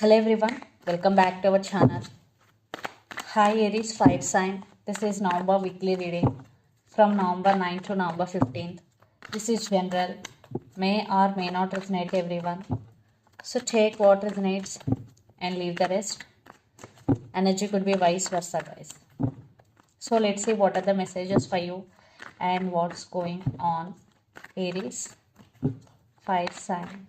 Hello everyone, welcome back to our channel. Hi Aries Fire Sign. This is November weekly reading from November 9th to November 15th. This is general, may or may not resonate everyone. So take what resonates and leave the rest. Energy could be vice versa, guys. So let's see what are the messages for you and what's going on. Aries Fire Sign.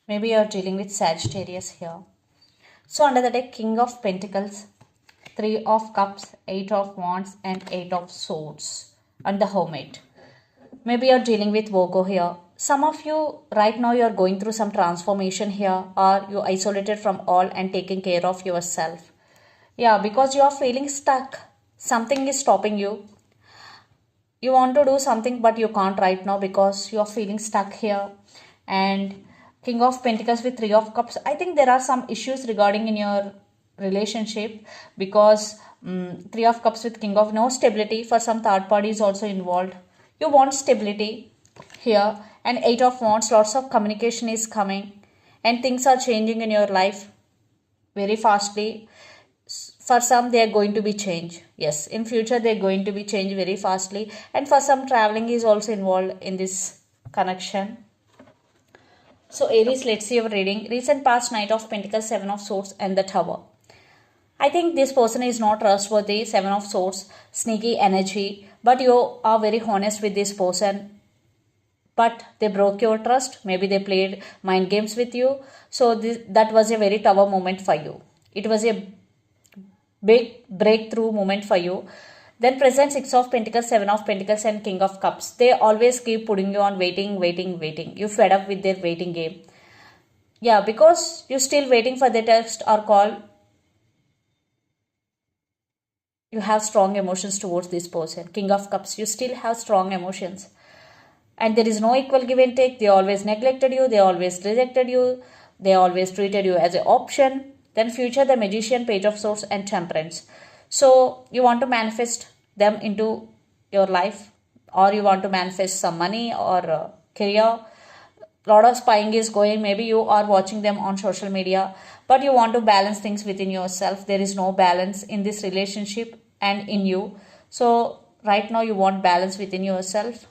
Maybe you're dealing with Sagittarius here. So under the deck, King of Pentacles, Three of Cups, Eight of Wands and Eight of Swords and the Hermit. Maybe you're dealing with Virgo here. Some of you right now you're going through some transformation here, or you isolated from all and taking care of yourself. Yeah, because you are feeling stuck. Something is stopping you. You want to do something but you can't right now because you are feeling stuck here. And King of Pentacles with Three of Cups, I think there are some issues regarding in your relationship because Three of Cups with King of no stability, for some third party is also involved. You want stability here. And Eight of Wands, lots of communication is coming and things are changing in your life very fastly. For some they are going to be changed. Yes, in future they are going to be changed very fastly, and for some traveling is also involved in this connection. So Aries, let's see your reading. Recent past, Knight of Pentacles, Seven of Swords and the Tower. I think this person is not trustworthy. Seven of Swords, sneaky energy, but you are very honest with this person, but they broke your trust. Maybe they played mind games with you. So that was a very tough moment for you. It was a big breakthrough moment for you. Then present Six of Pentacles, Seven of Pentacles and King of Cups. They always keep putting you on waiting. You fed up with their waiting game. Yeah, because you're still waiting for the text or call. You have strong emotions towards this person. King of Cups, you still have strong emotions. And there is no equal give and take. They always neglected you. They always rejected you. They always treated you as an option. Then future, the Magician, Page of Swords and Temperance. So you want to manifest them into your life, or you want to manifest some money or career. Lot of spying is going. Maybe you are watching them on social media, but you want to balance things within yourself. There is no balance in this relationship and in you. So right now you want balance within yourself,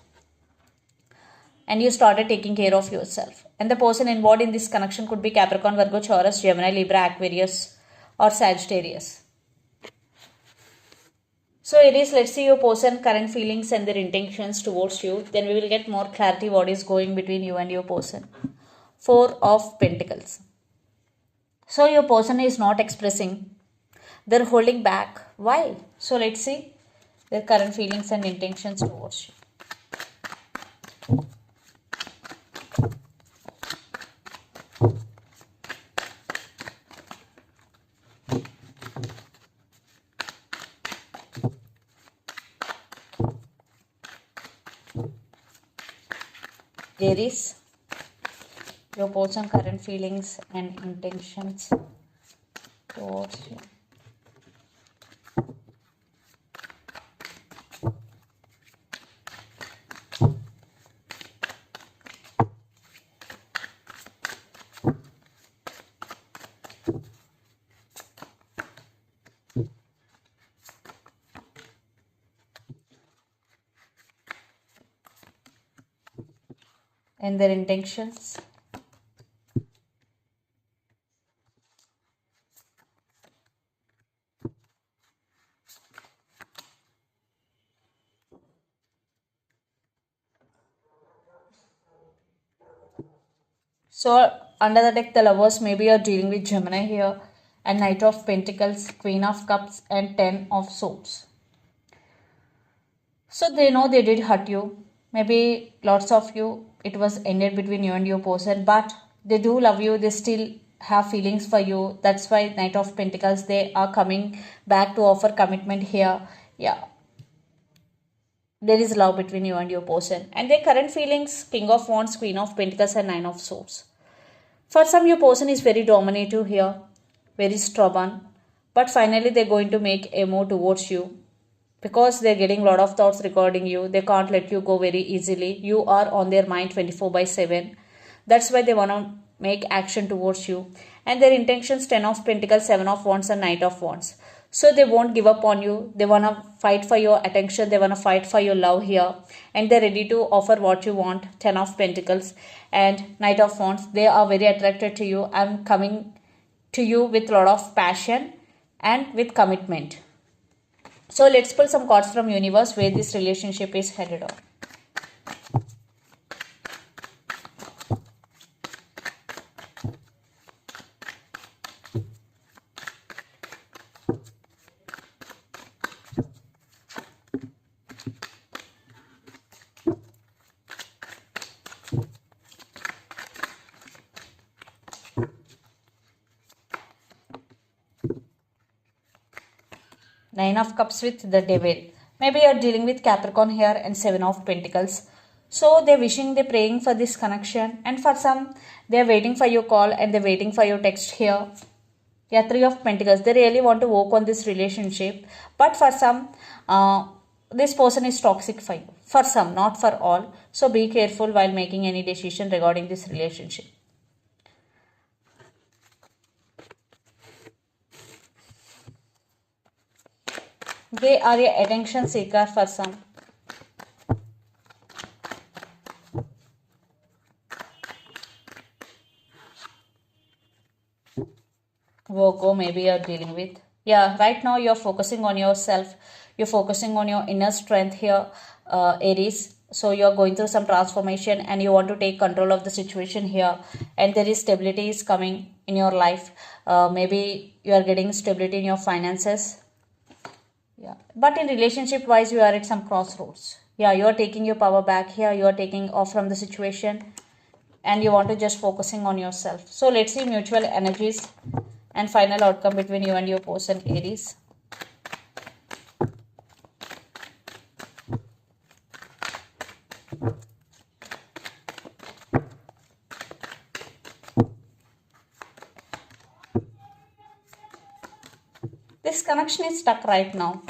and you started taking care of yourself. And the person involved in this connection could be Capricorn, Virgo, Taurus, Gemini, Libra, Aquarius, or Sagittarius. So Aries, let's see your person current feelings and their intentions towards you. Then we will get more clarity what is going between you and your person. Four of Pentacles. So your person is not expressing. They're holding back. Why? So let's see their current feelings and intentions towards you. Aries, your person current feelings and intentions towards you. And their intentions. So under the deck, the Lovers, maybe you're dealing with Gemini here. and Knight of Pentacles, Queen of Cups, and 10 of Swords. So they know they did hurt you. Maybe lots of you, it was ended between you and your person, but they do love you. They still have feelings for you. That's why Knight of Pentacles, they are coming back to offer commitment here. Yeah, there is love between you and your person. And their current feelings, King of Wands, Queen of Pentacles, and Nine of Swords. For some, your person is very dominative here, very stubborn. But finally, they're going to make a move towards you. Because they're getting a lot of thoughts regarding you. They can't let you go very easily. You are on their mind 24/7. That's why they want to make action towards you. And their intentions, 10 of Pentacles, 7 of Wands, and Knight of Wands. So they won't give up on you. They want to fight for your attention. They want to fight for your love here. And they're ready to offer what you want. 10 of Pentacles and Knight of Wands. They are very attracted to you. I'm coming to you with a lot of passion and with commitment. So let's pull some cards from universe where this relationship is headed on. Nine of Cups with the Devil. Maybe you're dealing with Capricorn here and 7 of Pentacles. So they're wishing, they're praying for this connection. And for some, they're waiting for your call and they're waiting for your text here. Yeah, 3 of Pentacles. They really want to work on this relationship. But for some, this person is toxic for you. For some, not for all. So be careful while making any decision regarding this relationship. They are a attention seeker for some. Virgo, maybe you're dealing with. Yeah, right now you're focusing on yourself. You're focusing on your inner strength here, Aries. So you're going through some transformation and you want to take control of the situation here. And there is stability is coming in your life. Maybe you are getting stability in your finances. Yeah, but in relationship wise, you are at some crossroads. Yeah, you are taking your power back here. You are taking off from the situation and you want to just focusing on yourself. So let's see mutual energies and final outcome between you and your person, Aries. This connection is stuck right now.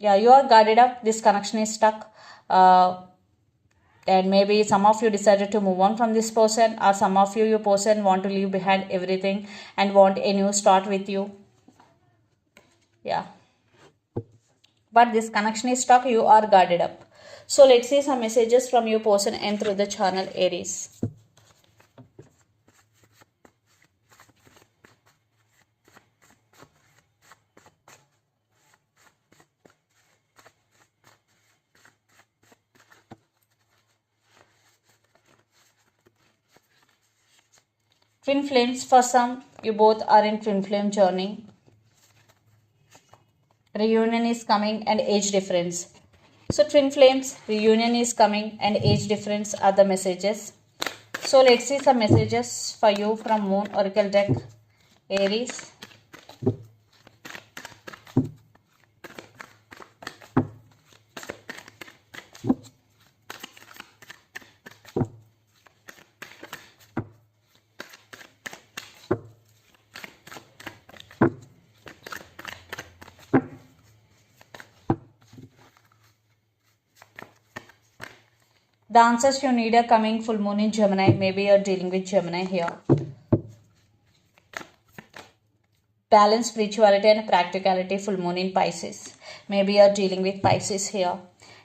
Yeah, you are guarded up. This connection is stuck. And maybe some of you decided to move on from this person, or some of you, your person want to leave behind everything and want a new start with you. Yeah, but this connection is stuck. You are guarded up. So let's see some messages from your person and through the channel, Aries. Twin flames, for some, you both are in twin flame journey. Reunion is coming and age difference. So twin flames, reunion is coming and age difference are the messages. So let's see some messages for you from Moon Oracle deck, Aries. The answers you need are coming full moon in Gemini. Maybe you're dealing with Gemini here. Balance, spirituality and practicality, full moon in Pisces. Maybe you're dealing with Pisces here.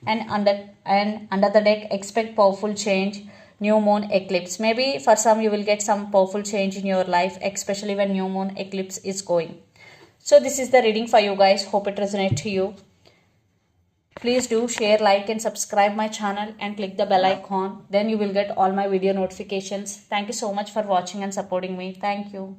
And under the deck, expect powerful change, new moon eclipse. Maybe for some you will get some powerful change in your life, especially when new moon eclipse is going. So this is the reading for you guys. Hope it resonates to you. Please do share, like and subscribe my channel and click the bell icon. Then you will get all my video notifications. Thank you so much for watching and supporting me. Thank you.